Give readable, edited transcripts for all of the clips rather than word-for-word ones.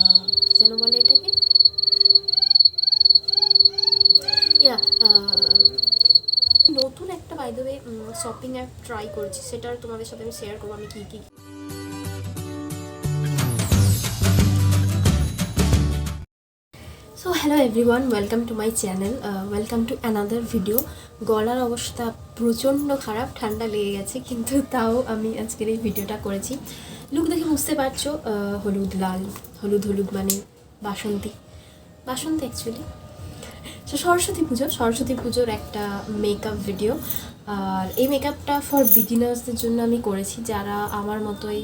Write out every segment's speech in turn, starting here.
কী যেন বলে এটাকে, নতুন একটা by the way shopping app try করেছি, সেটা তোমাদের সাথে আমি শেয়ার করবো আমি কী কী। So hello everyone, welcome to my channel, welcome to another video. গলার অবস্থা প্রচণ্ড খারাপ, ঠান্ডা লেগে গেছে, কিন্তু তাও আমি আজকের এই ভিডিওটা করেছি। লুক দেখে বুঝতে পারছো, হলুদ লাল, হলুদ হলুদ মানে বাসন্তী অ্যাকচুয়ালি। সো সরস্বতী পুজোর একটা মেকআপ ভিডিও, আর এই মেকআপটা ফর বিগিনার্সদের জন্য আমি করেছি, যারা আমার মতোই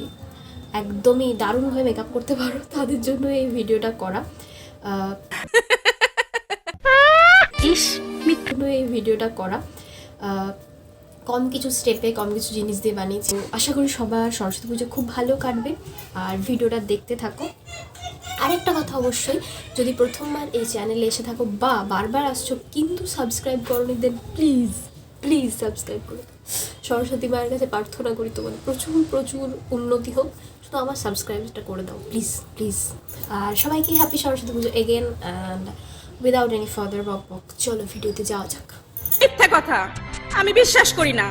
একদমই দারুণভাবে মেকআপ করতে পারো তাদের জন্য এই ভিডিওটা করা। এই ভিডিওটা করা কম কিছু স্টেপে, কম কিছু জিনিস দিয়ে বানিয়েছি। আশা করি সবার সরস্বতী পুজো খুব ভালো কাটবে, আর ভিডিওটা দেখতে থাকো। আরেকটা কথা, অবশ্যই যদি প্রথমবার এই চ্যানেলে এসে থাকো বা বারবার আসছো কিন্তু সাবস্ক্রাইব করোনি, দেন প্লিজ সাবস্ক্রাইব করো। সরস্বতী মায়ের কাছে প্রার্থনা করি তোমাদের প্রচুর উন্নতি হোক, শুধু আমার সাবস্ক্রাইবটা করে দাও প্লিজ। আর সবাইকে happy Saraswati Puja again, and without any further বক চলো ভিডিওতে যাওয়া যাক। মিথ্যা কথা আমি বিশ্বাস করি না।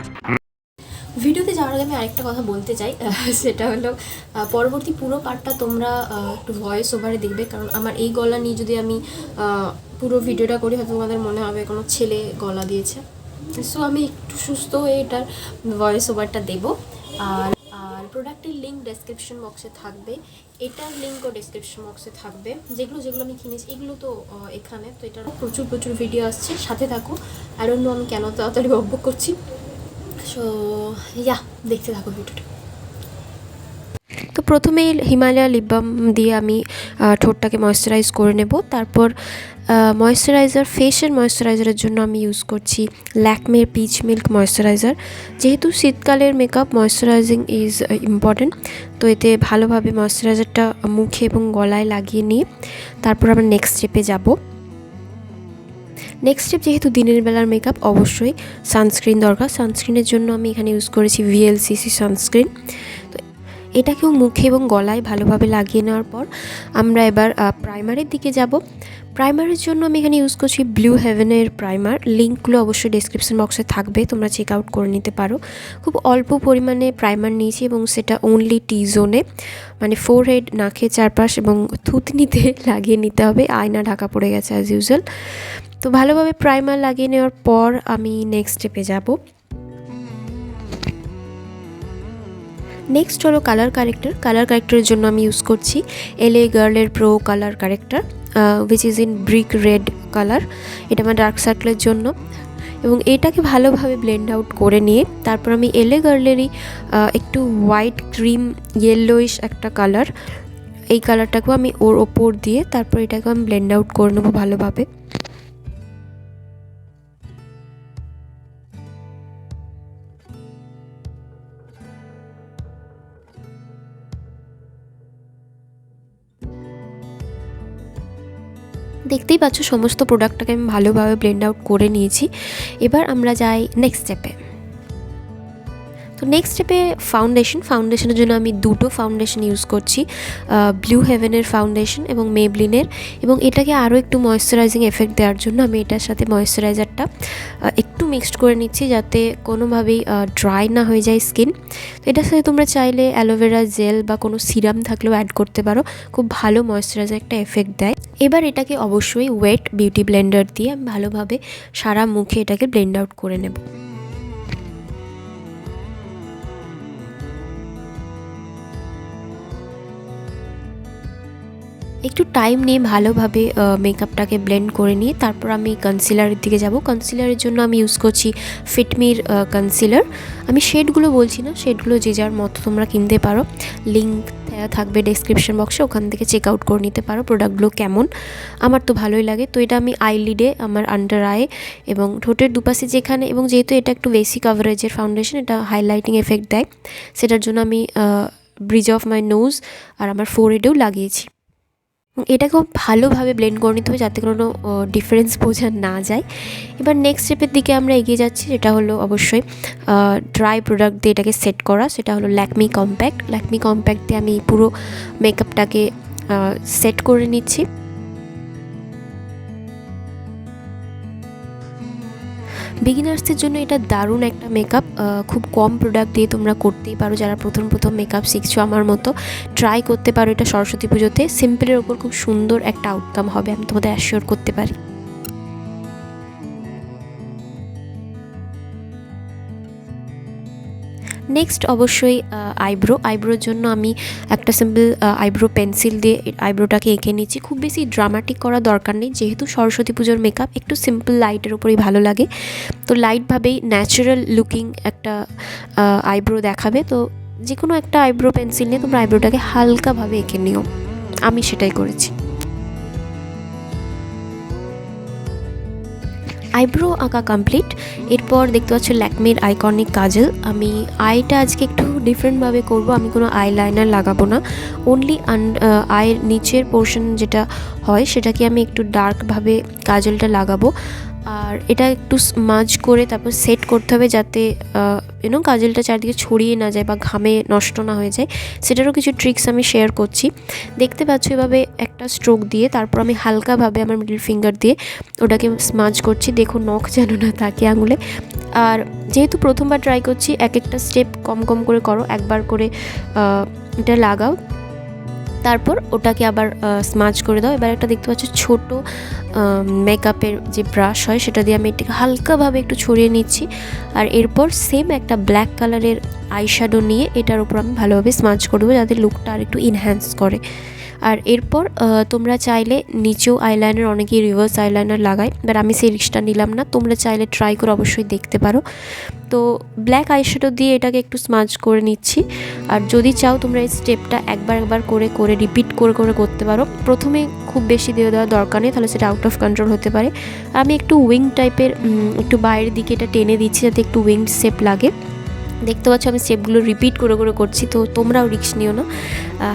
ভিডিওতে যাওয়ার আগে আমি আরেকটা কথা বলতে চাই, সেটা হলো পরবর্তী পুরো পার্টটা তোমরা একটু ভয়েস ওভারে দেখবে, কারণ আমার এই গলা নিয়ে যদি আমি পুরো ভিডিওটা করি হয়তো তোমাদের মনে হবে কোনো ছেলে গলা দিয়েছে। সো আমি একটু সুস্থ হয়ে এটার ভয়েস ওভারটা দেবো। আর প্রোডাক্টের লিঙ্ক ডেসক্রিপশন বক্সে থাকবে, এটার লিঙ্কও ডেসক্রিপশন বক্সে থাকবে। যেগুলো আমি কিনেছি এগুলো তো এখানে, তো এটার প্রচুর ভিডিও আসছে, সাথে থাকো। আর অন্য আমি কেন তাড়াতাড়ি বকবক করছি, সো দেখতে থাকো ভিডিওটা। তো প্রথমে হিমালয়া লিপ বাম দিয়ে আমি ঠোঁটটাকে ময়েশ্চারাইজ করে নেব। তারপর ফেসের ময়েশ্চারাইজারের জন্য আমি ইউজ করছি ল্যাকমের পিচ মিল্ক ময়েশ্চারাইজার। যেহেতু শীতকালের মেকআপ, ময়েশ্চারাইজিং ইজ ইম্পর্টেন্ট, তো এতে ভালোভাবে ময়েশ্চারাইজারটা মুখে এবং গলায় লাগিয়ে নিয়ে তারপর আমরা নেক্সট স্টেপে যাব। নেক্সট স্টেপ, যেহেতু দিনের বেলার মেকআপ, অবশ্যই সানস্ক্রিন দরকার। সানস্ক্রিনের জন্য আমি এখানে ইউজ করেছি VLCC সানস্ক্রিন। তো এটাকেও মুখে এবং গলায় ভালোভাবে লাগিয়ে নেওয়ার পর আমরা এবার প্রাইমারের দিকে যাব। প্রাইমারের জন্য আমি এখানে ইউজ করছি ব্লু হেভেনের প্রাইমার। লিঙ্কগুলো অবশ্যই ডেসক্রিপশন বক্সে থাকবে, তোমরা চেক আউট করে নিতে পারো। খুব অল্প পরিমাণে প্রাইমার নিয়েছি এবং সেটা অনলি T-জোনে, মানে ফোরহেড, নাকের চারপাশ এবং থুতনিতে লাগিয়ে নিতে হবে। আয়না ঢাকা পড়ে গেছে অ্যাজ ইউজুয়াল। তো ভালোভাবে প্রাইমার লাগিয়ে নেওয়ার পর আমি নেক্সট স্টেপে যাব। নেক্সট হলো কালার কারেক্টরের জন্য আমি ইউজ করছি LA গার্লের pro colour corrector, which is in brick red colour. এটা আমার ডার্ক সার্কেলের জন্য, এবং এটাকে ভালোভাবে ব্লেন্ড আউট করে নিয়ে তারপর আমি LA গার্লেরই একটু হোয়াইট ক্রিম ইয়েলোইশ একটা কালার, এই কালারটাকেও আমি ওর ওপর দিয়ে তারপর এটাকে আমি ব্লেন্ড আউট করে নেবো ভালোভাবে। দেখতেই পাচ্ছ সমস্ত প্রোডাক্টটাকে আমি ভালোভাবে ব্লেন্ড আউট করে নিয়েছি। এবার আমরা যাই নেক্সট স্টেপে। তো নেক্সট স্টেপে ফাউন্ডেশনের জন্য আমি দুটো ফাউন্ডেশন ইউজ করছি, ব্লু হেভেনের ফাউন্ডেশন এবং মেবলিনের, এবং এটাকে আরও একটু ময়েশ্চারাইজিং এফেক্ট দেওয়ার জন্য আমি এটার সাথে ময়েশ্চারাইজারটা একটু মিক্সড করে নিচ্ছি, যাতে কোনোভাবেই ড্রাই না হয়ে যায় স্কিন। তো এটার সাথে তোমরা চাইলে অ্যালোভেরা জেল বা কোনো সিরাম থাকলেও অ্যাড করতে পারো, খুব ভালো ময়েশ্চারাইজার একটা এফেক্ট দেয়। এবার এটাকে অবশ্যই ওয়েট বিউটি ব্লেন্ডার দিয়ে আমি ভালোভাবে সারা মুখে এটাকে ব্লেন্ড আউট করে নেব। একটু টাইম নিয়ে ভালোভাবে মেকআপটাকে ব্লেন্ড করে নিয়ে তারপর আমি কনসিলারের দিকে যাব। কনসিলারের জন্য আমি ইউজ করছি ফিটমির কনসিলার। আমি শেডগুলো বলছি না, শেডগুলো যে যার মতো তোমরা কিনতে পারো, লিঙ্ক থাকবে ডেসক্রিপশন বক্সে, ওখান থেকে চেক আউট করে নিতে পারো প্রোডাক্টগুলো কেমন। আমার তো ভালোই লাগে। তো এটা আমি আইলিডে, আমার আন্ডার আই এবং ঠোঁটের দুপাশে যেখানে, এবং যেহেতু এটা একটু বেশি কাভারেজের ফাউন্ডেশন, এটা হাইলাইটিং এফেক্ট দেয়, সেটার জন্য আমি ব্রিজ অফ মাই নোজ আর আমার ফোরহেডেও লাগিয়েছি। এটাকে ভালোভাবে ব্লেন্ড করে নিতে হবে যাতে কোনো ডিফারেন্স বোঝা না যায়। এবার নেক্সট স্টেপের দিকে আমরা এগিয়ে যাচ্ছি, যেটা হলো অবশ্যই ড্রাই প্রোডাক্ট দিয়ে এটাকে সেট করা। সেটা হলো ল্যাকমি কম্প্যাক্ট দিয়ে আমি পুরো মেকআপটাকে সেট করে নিচ্ছি। বিগিনার্সদের জন্য এটা দারুণ একটা মেকআপ, খুব কম প্রোডাক্ট দিয়ে তোমরা করতেই পারো। যারা প্রথম মেকআপ শিখছো আমার মতো, ট্রাই করতে পারো এটা সরস্বতী পুজোতে। সিম্পলের ওপর খুব সুন্দর একটা আউটকাম হবে, আমি তোমাদের অ্যাসিওর করতে পারি। নেক্সট অবশ্যই আইব্রোর জন্য আমি একটা সিম্পল আইব্রো পেন্সিল দিয়ে আইব্রোটাকে এঁকে নিচ্ছি। খুব বেশি ড্রামাটিক করা দরকার নেই, যেহেতু সরস্বতী পুজোর মেকআপ একটু সিম্পল লাইটের উপরেই ভালো লাগে। তো লাইটভাবেই ন্যাচারাল লুকিং একটা আইব্রো দেখাবে। তো যে কোনো একটা আইব্রো পেন্সিল নিয়ে তোমরা আইব্রোটাকে হালকাভাবে এঁকে নিও, আমি সেটাই করেছি। আইব্রো আঁকা কমপ্লিট। এরপর দেখতে পাচ্ছ ল্যাকমির আইকনিক কাজল। আমি আইটা আজকে একটু ডিফারেন্টভাবে করব, আমি কোনো আইলাইনার লাগাবো না, অনলি আইয়ের নিচের পোর্শন যেটা হয় সেটাকে আমি একটু ডার্কভাবে কাজলটা লাগাবো। আর এটা একটু স্মাজ করে তারপর সেট করতে হবে, যাতে কাজলটা চারদিকে ছড়িয়ে না যায় বা ঘামে নষ্ট না হয়ে যায়। সেটারও কিছু ট্রিক্স আমি শেয়ার করছি। দেখতে পাচ্ছ এভাবে একটা স্ট্রোক দিয়ে তারপর আমি হালকাভাবে আমার মিডল ফিঙ্গার দিয়ে ওটাকে স্মাজ করছি। দেখো নখ যেন না থাকে আঙুলে। আর যেহেতু প্রথমবার ট্রাই করছি, এক একটা স্টেপ কম কম করে করো, একবার করে এটা লাগাও, তারপর ওটাকে আবার স্মাজ করে দাও। এবার একটা দেখতে পাচ্ছ ছোটো মেকআপের যে ব্রাশ হয় সেটা দিয়ে আমি এটাকে হালকাভাবে একটু ছড়িয়ে নিচ্ছি। আর এরপর সেম একটা ব্ল্যাক কালারের আইশ্যাডো নিয়ে এটার উপর আমি ভালোভাবে স্মাজ করবো, যাতে লুকটা আর একটু ইনহ্যান্স করে। আর এরপর তোমরা চাইলে নিচেও আইলাইনার, অনেকেই রিভার্স আইলাইনার লাগায়, বাট আমি সেই রিস্কটা নিলাম না। তোমরা চাইলে ট্রাই করে অবশ্যই দেখতে পারো। তো ব্ল্যাক আইশ্যাডো দিয়ে এটাকে একটু স্মাজ করে নিচ্ছি। আর যদি চাও তোমরা এই স্টেপটা একবার করে রিপিট করে করতে পারো। প্রথমে খুব বেশি দিয়ে দেওয়ার দরকার নেই, তাহলে সেটা আউট অফ কন্ট্রোল হতে পারে। আমি একটু উইং টাইপের একটু বাইরের দিকে এটা টেনে দিচ্ছি, যাতে একটু উইং শেপ লাগে। দেখতে পাচ্ছ আমি স্টেপগুলো রিপিট করে করছি। তো তোমরাও রিস্ক নিও না,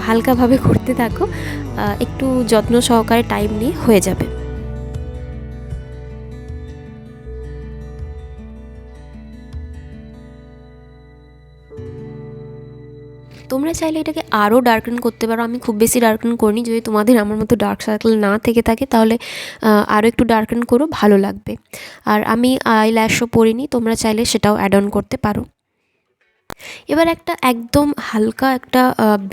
হালকাভাবে করতে থাকো, একটু যত্ন সহকারে টাইম নিয়ে হয়ে যাবে। তোমরা চাইলে এটাকে আরও ডার্কেন করতে পারো। আমি খুব বেশি ডার্কেন করিনি, যদি তোমাদের আমার মতো ডার্ক সার্কেল না থেকে থাকে তাহলে আরও একটু ডার্কেন করো, ভালো লাগবে। আর আমি আইল্যাশও পরিনি, তোমরা চাইলে সেটাও অ্যাড অন করতে পারো। এবার একটা একদম হালকা একটা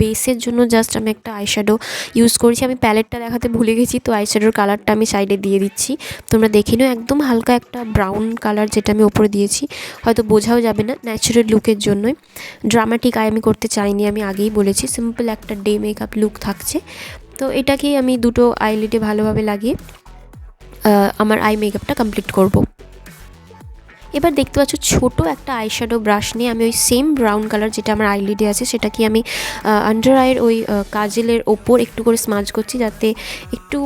বেসের জন্য জাস্ট আমি একটা আইশ্যাডো ইউজ করেছি। আমি প্যালেটটা দেখাতে ভুলে গেছি, তো আইশ্যাডোর কালারটা আমি সাইডে দিয়ে দিচ্ছি। তোমরা দেখে নিও, একদম হালকা একটা ব্রাউন কালার যেটা আমি ওপরে দিয়েছি, হয়তো বোঝাও যাবে না, ন্যাচারাল লুকের জন্যই। ড্রামাটিক আই আমি করতে চাইনি, আমি আগেই বলেছি, সিম্পল একটা ডে মেকআপ লুক থাকছে। তো এটাকেই আমি দুটো আইলিডে ভালোভাবে লাগিয়ে আমার আই মেকআপটা কমপ্লিট করব। এবার দেখতে পাচ্ছ ছোটো একটা আইশ্যাডো ব্রাশ নিয়ে আমি ওই সেম ব্রাউন কালার যেটা আমার আইলিডে আছে সেটাকে আমি আন্ডার আইয়ের ওই কাজলের ওপর একটু করে স্মাজ করছি, যাতে একটু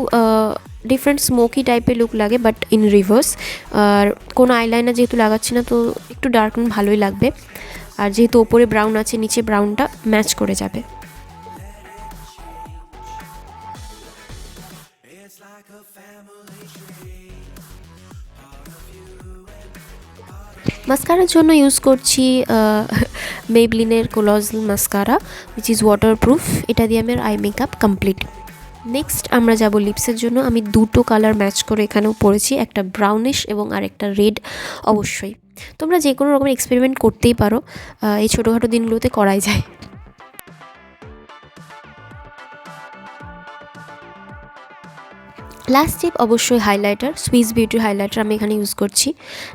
ডিফারেন্ট স্মোকি টাইপের লুক লাগে, বাট ইন রিভার্স। আর কোনো আইলাইনার যেহেতু লাগাচ্ছি না, তো একটু ডার্কন ভালোই লাগবে। আর যেহেতু ওপরে ব্রাউন আছে, নিচে ব্রাউনটা ম্যাচ করে যাবে। মাস্কারার জন্য ইউজ করছি মেবলিনের কোলজল মাস্কারা, উইচ ইজ ওয়াটারপ্রুফ। এটা দিয়ে আমার আই মেকআপ কমপ্লিট। নেক্সট আমরা যাব লিপসের জন্য। আমি দুটো কালার ম্যাচ করে এখানেও পরেছি, একটা ব্রাউনিশ এবং আর একটা রেড। অবশ্যই তোমরা যে কোনো রকমের এক্সপেরিমেন্ট করতেই পারো, এই ছোটোখাটো দিনগুলোতে করাই যায়। লাস্ট স্টেপ অবশ্যই হাইলাইটার, সুইস বিউটির হাইলাইটার আমি এখানে ইউজ করছি,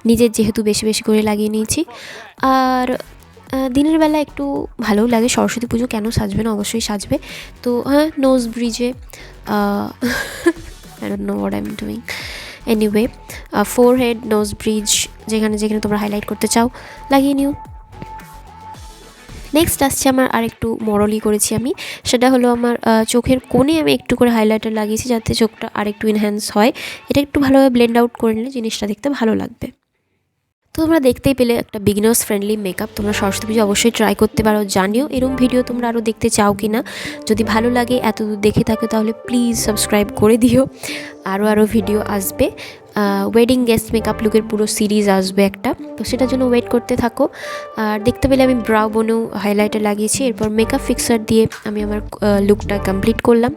নিজের যেহেতু বেশি বেশি করে লাগিয়ে নিয়েছি। আর দিনের বেলা একটু ভালোও লাগে, সরস্বতী পুজো কেন সাজবে না, অবশ্যই সাজবে। তো হ্যাঁ, নোজ ব্রিজে I don't know what I am doing, anyway forehead, nose bridge, যেখানে যেখানে তোমরা হাইলাইট করতে চাও লাগিয়ে নিও। নেক্সট আসছে আমার আরেকটু মরলি করেছি আমি, সেটা হলো আমার চোখের কোণে আমি একটু করে হাইলাইটার লাগিয়েছি, যাতে চোখটা আরেকটু এনহ্যান্স হয়। এটা একটু ভালোভাবে ব্লেন্ড আউট করে নিলে জিনিসটা দেখতে ভালো লাগবে। তো তোমরা দেখতেই পেলে একটা বিগিনার্স ফ্রেন্ডলি মেকআপ, তোমরা সরস্বতী পুজো অবশ্যই ট্রাই করতে পারো। জানিও এরকম ভিডিও তোমরা আরও দেখতে চাও কি না। যদি ভালো লাগে, এত দূর দেখে থাকো, তাহলে প্লিজ সাবস্ক্রাইব করে দিও, আরও ভিডিও আসবে। ওয়েডিং গেস্ট মেকআপ লুকের পুরো সিরিজ আসবে একটা, তো সেটার জন্য ওয়েট করতে থাকো। আর দেখতে পেলে আমি ব্রাউ বোনেও হাইলাইটার লাগিয়েছি, এরপর মেকআপ ফিক্সার দিয়ে আমি আমার লুকটা কমপ্লিট করলাম।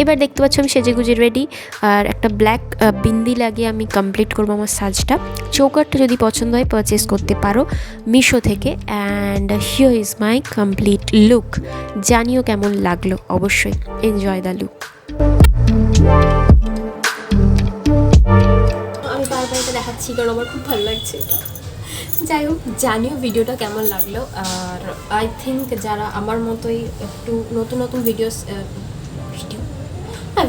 এবার দেখতে পাচ্ছ আমি সেজেগুজে রেডি, আর একটা ব্ল্যাক বিন্দি লাগিয়ে আমি কমপ্লিট করবো আমার সাজটা। চৌকারটা যদি পছন্দ হয় পারচেস করতে পারো মিশো থেকে। And here is my complete look. জানিও কেমন লাগলো, অবশ্যই এনজয় দ্য লুক। আমি বারবার এটা দেখাচ্ছি কারণ আমার খুব ভালো লাগছে এটা। যাই হোক, জানিও ভিডিওটা কেমন লাগলো। আর আই থিঙ্ক যারা আমার মতোই একটু নতুন নতুন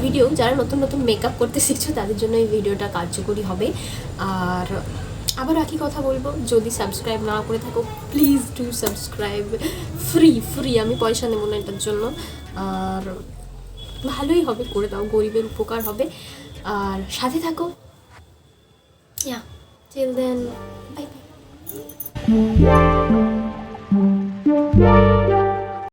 ভিডিও যারা নতুন নতুন মেকআপ করতে শিখছো তাদের জন্য এই ভিডিওটা কার্যকরী হবে। আর আবার একই কথা বলবো, যদি সাবস্ক্রাইব না করে থাকো প্লিজ ডু সাবস্ক্রাইব। ফ্রি, আমি পয়সা নেবো না এটার জন্য। আর ভালোই হবে, করে দাও, গরিবের উপকার হবে। আর সাথে থাকো। Yeah, till then, bye bye.